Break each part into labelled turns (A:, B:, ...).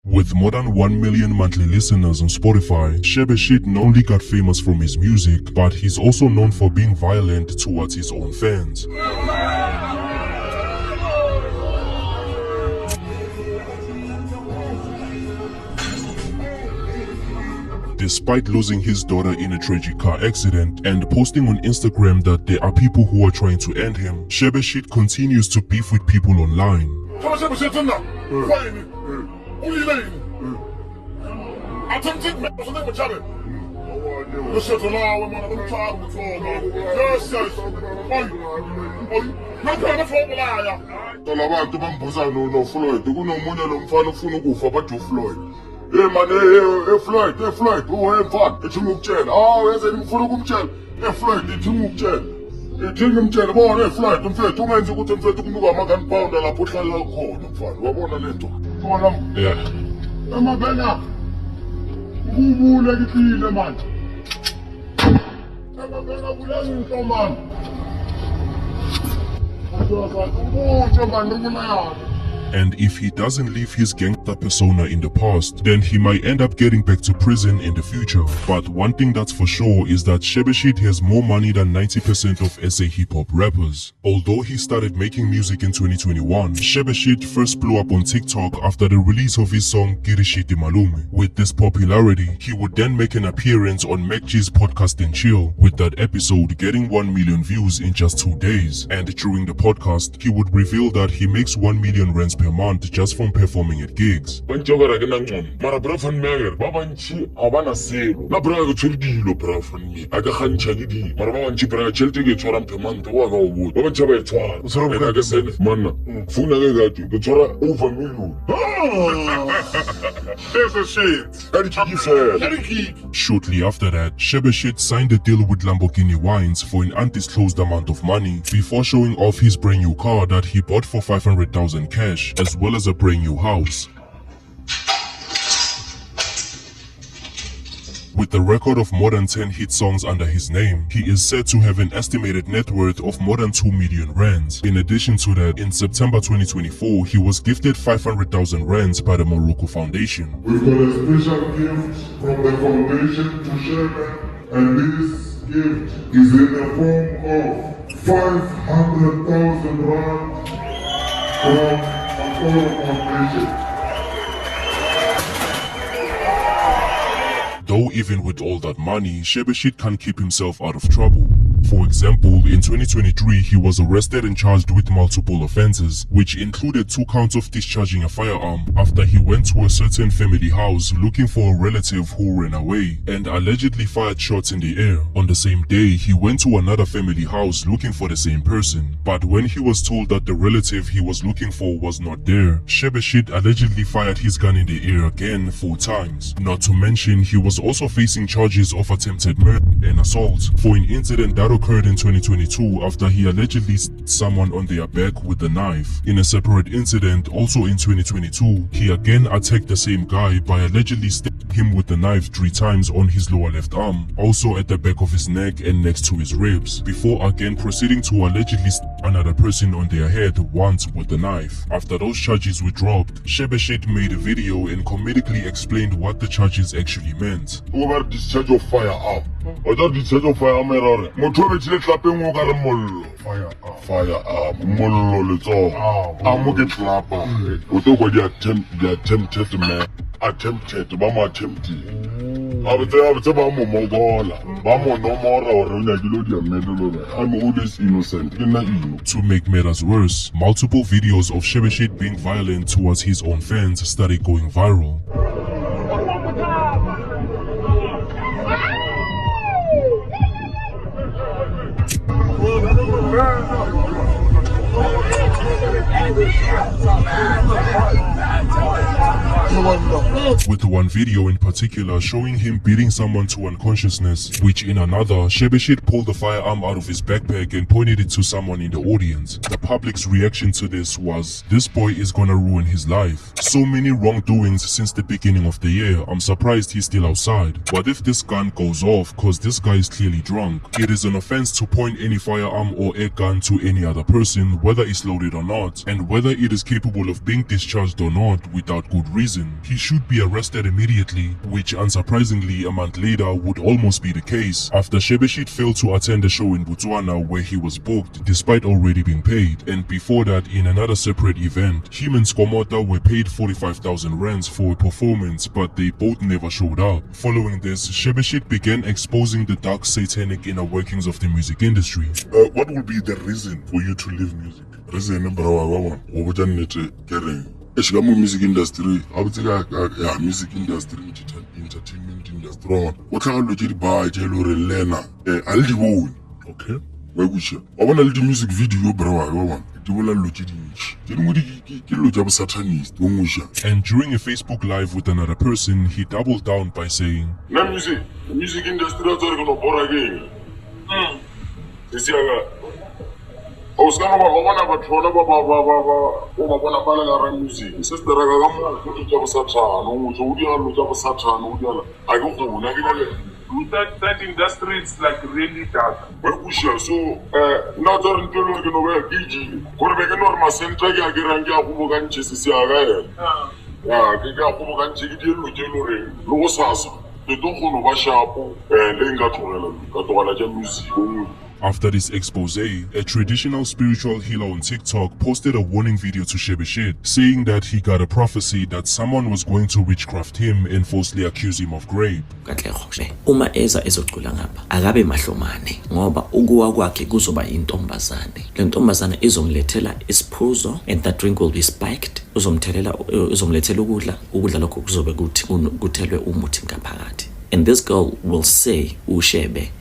A: With more than 1 million monthly listeners on Spotify, Shebeshxt not only got famous from his music, but he's also known for being violent towards his own fans. Despite losing his daughter in a tragic car accident and posting on Instagram that there are people who are trying to end him, Shebeshxt continues to beef with people online.
B: Hey man, hey Floyd, oh hey fun, it's umukutshela. Yaze ngifuna ukumtshela. Hey Floyd, it's umukutshela. Ithi ngimtshela bona hey Floyd, mfethu umenze ukuthi mfethu kunuka ama-gunpowder lapho ohlala khona mfana. Wabona lento? Bona.
A: Yeah.
B: Amabena. Ukubule kiphile man. Amabena kulento man.
A: And if he doesn't leave his gangster persona in the past, then he might end up getting back to prison in the future. But one thing that's for sure is that Shebeshxt has more money than 90% of SA hip-hop rappers. Although he started making music in 2021, Shebeshxt first blew up on TikTok after the release of his song Kirishiti Malume. With this popularity, he would then make an appearance on MacG's podcast and Chill, with that episode getting 1 million views in just 2 days. And during the podcast, he would reveal that he makes 1 million rands per month just from performing at gigs. Shortly after that, Shebeshxt signed a deal with Lamborghini Wines for an undisclosed amount of money before showing off his brand new car that he bought for 500,000 cash, as well as a brand new house. With a record of more than 10 hit songs under his name, he is said to have an estimated net worth of more than 2 million rands. In addition to that, in September 2024, he was gifted 500,000 rands by the Morocco Foundation.
B: We've got a special gift from the foundation to Shebeshkt, and this gift is in the form of 500,000 rand from the foundation.
A: Though even with all that money, Shebeshxt can't keep himself out of trouble. For example, in 2023, he was arrested and charged with multiple offenses, which included 2 counts of discharging a firearm after he went to a certain family house looking for a relative who ran away and allegedly fired shots in the air. On the same day, he went to another family house looking for the same person, but when he was told that the relative he was looking for was not there, Shebeshxt allegedly fired his gun in the air again 4 times. Not to mention, he was also facing charges of attempted murder and assault for an incident that occurred in 2022 after he allegedly stabbed someone on their back with a knife. In a separate incident, also in 2022, he again attacked the same guy by allegedly stabbing him with the knife 3 times on his lower left arm, also at the back of his neck and next to his ribs, before again proceeding to allegedly stab another person on their head once with the knife. After those charges were dropped, Shebeshxt made a video and comedically explained what the charges actually meant.
B: Over discharge of firearm. Without discharge of firearm, firearm, mollo letso. I'm get slapper. Without the attempted man. Attempted, Bama attempted. I'm always innocent.
A: To make matters worse, multiple videos of Shebeshxt being violent towards his own fans started going viral. With one video in particular showing him beating someone to unconsciousness, which in another, Shebeshxt pulled the firearm out of his backpack and pointed it to someone in the audience. The public's reaction to this was, this boy is gonna ruin his life. So many wrongdoings since the beginning of the year, I'm surprised he's still outside. What if this gun goes off cause this guy is clearly drunk? It is an offense to point any firearm or air gun to any other person, whether it's loaded or not, and whether it is capable of being discharged or not without good reason. prison. He should be arrested immediately, which unsurprisingly a month later would almost be the case after Shebeshkt failed to attend a show in Botswana where he was booked despite already being paid, and before that in another separate event, him and Skomota were paid 45,000 rands for a performance but they both never showed up. Following this, Shebeshkt began exposing the dark satanic inner workings of the music industry.
B: What will be the reason for you to leave music? Reason number one, music industry, I would say music industry, entertainment industry. What kind of buy Lena? Okay. Why would you? I want to do music video, bro. I want.
A: And during a Facebook Live with another person, he doubled down by saying,
B: "Na music industry is going to bore again. This year, I was going to go music. Sister,
C: that industry is like really dark.
B: So now they're going to wear PG. What make a normal center? I get a young Jesus. Yeah, they got no sasa. They don't want to wash up and then got to music.
A: After this expose, a traditional spiritual healer on TikTok posted a warning video to Shebeshkt, saying that he got a prophecy that someone was going to witchcraft him and falsely accuse him of rape.
D: Uma ezocula ngapha akabe mahlomane ngoba ukuwa kwakhe kuzoba intombazane. Le ntombazane izomlethela isiphuzo and that drink will be spiked. Uzomlethela ukudla lokho kuzobe kuthelwe umuthi ngaphakathi. And this girl will say uShebe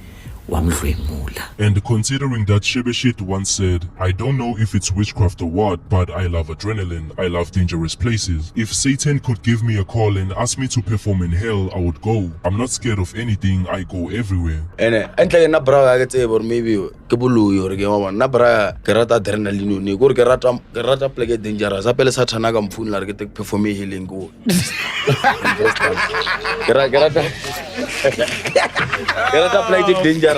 D: wamdlwengula.
A: And considering that Shebeshkt once said, "I don't know if it's witchcraft or what, but I love adrenaline, I love dangerous places. If Satan could give me a call and ask me to perform in hell, I would go. I'm not scared of anything, I go everywhere."
E: Entle na bra ga tsebo maybe ke boluyo re ke wa na bra ke rata adrenaline ne go re ke rata play dangerous apele satana ka mphunla re ke te perform healing go. Ke rata play dangerous.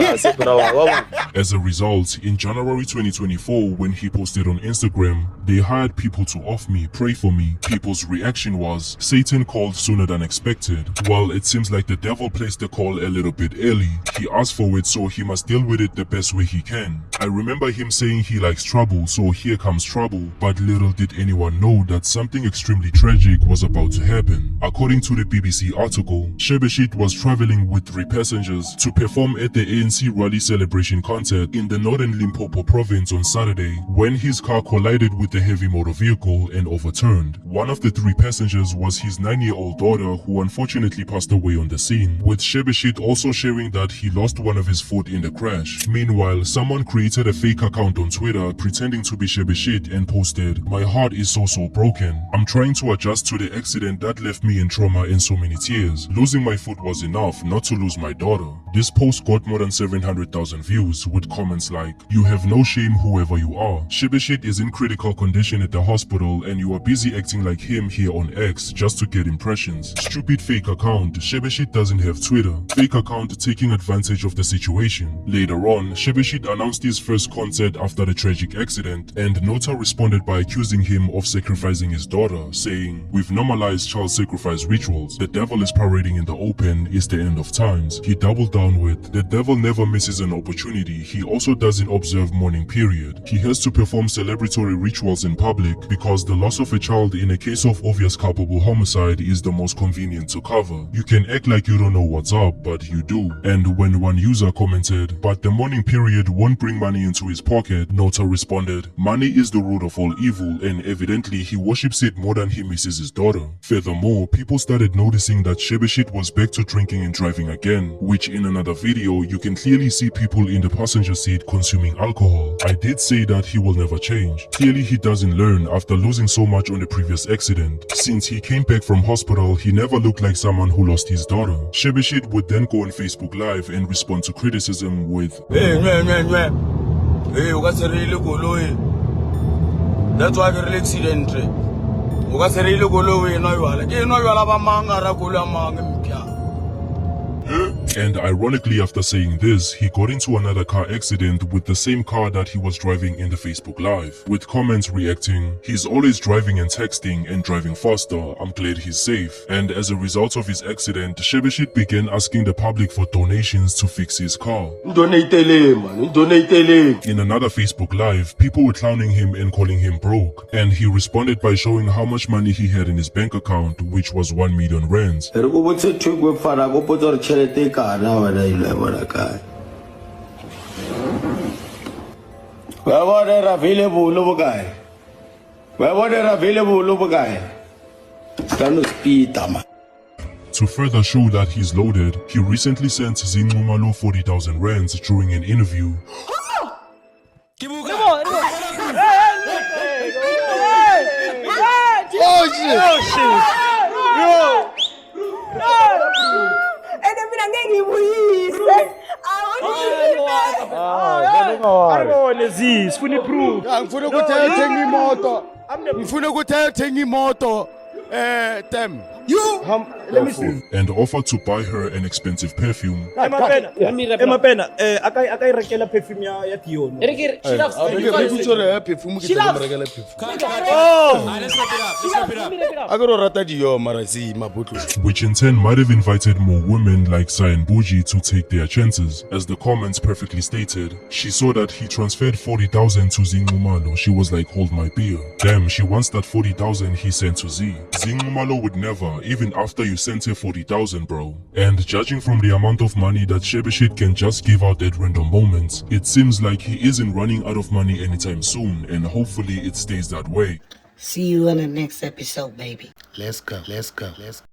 A: As a result, in January 2024, when he posted on Instagram, "They hired people to off me, pray for me," people's reaction was, "Satan called sooner than expected." Well, it seems like the devil placed the call a little bit early. He asked for it, so he must deal with it the best way he can. I remember him saying he likes trouble, so here comes trouble. But little did anyone know that something extremely tragic was about to happen. According to the BBC article, Shebeshkt was traveling with 3 passengers to perform at the ANC Rally Celebration concert in the northern Limpopo province on Saturday when his car collided with a heavy motor vehicle and overturned. One of the 3 passengers was his 9-year-old daughter, who unfortunately passed away on the scene, with Shebeshkt also sharing that he lost one of his foot in the crash. Meanwhile, someone created a fake account on Twitter pretending to be Shebeshkt and posted, "My heart is so broken. I'm trying to adjust to the accident that left me in trauma and so many tears. Losing my foot was enough not to lose my daughter." This post got more than 700,000 views with comments like, "You have no shame whoever you are. Shebeshkt is in critical condition at the hospital and you are busy acting like him here on X just to get impressions. Stupid fake account, Shebeshkt doesn't have Twitter. Fake account taking advantage of the situation." Later on, Shebeshkt announced his first concert after the tragic accident, and Nota responded by accusing him of sacrificing his daughter, saying, "We've normalized child sacrifice rituals. The devil is parading in the open, is the end of times." He doubled down with, "The devil never misses an opportunity. He also doesn't observe mourning period. He has to perform celebratory rituals in public because the loss of a child in a case of obvious culpable homicide is the most convenient to cover. You can act like you don't know what's up, but you do." And when one user commented, "But the mourning period won't bring money into his pocket," Nota responded, "Money is the root of all evil, and evidently he worships it more than he misses his daughter." Furthermore, people started noticing that Shebeshkt was back to drinking and driving again, which in another video you can clearly see people in the passenger seat consuming alcohol. I did say that he will never change. Clearly he doesn't learn after losing so much on the previous accident. Since he came back from hospital, he never looked like someone who lost his daughter. Shebeshkt would then go on Facebook Live and respond to criticism with,
E: Hey, ukaserile koloi. That's why the accident. Ukaserile koloi no yala. Ke no yala ba manga ra koloi manga mpya.
A: And ironically, after saying this, he got into another car accident with the same car that he was driving in the Facebook Live, with comments reacting, "He's always driving and texting and driving faster, I'm glad he's safe." And as a result of his accident, Shebeshkt began asking the public for donations to fix his car.
B: Donate man, donate.
A: In another Facebook Live, people were clowning him and calling him broke, and he responded by showing how much money he had in his bank account, which was 1 million rands.
F: Re go botse thwe fara go potsa re tšhelete e kana wena ile ya bona kae wa bona ra available bokae wa bona ra available bokae ska no speed man.
A: To further show that he's loaded, he recently sent Zinxumalo 40,000 rands during an interview.
E: Oh shit!
G: Sifuna proof.
E: Ngifuna ukuthi ayothenga imoto. Ngifuna ukuthi ayothenga imoto. Them.
G: Let me see.
A: And offered to buy her an expensive perfume.
G: Emapena, akai rekela perfume ya Dion.
H: She loves
E: perfume ke tla mo rekela perfume.
H: Let's wrap it up.
E: A go rata diyo mara si mabutlo.
A: Which in turn might have invited more women like Sai and Buji to take their chances. As the comments perfectly stated, she saw that he transferred 40,000 to Zinxumalo. She was like, hold my beer. Damn, she wants that 40,000 he sent to Z. Zinxumalo would never, even after you sent her 40,000, bro. And judging from the amount of money that Shebeshkt can just give out at random moments, it seems like he isn't running out of money anytime soon, and hopefully it stays that way.
I: See you in the next episode, baby.
E: Let's go.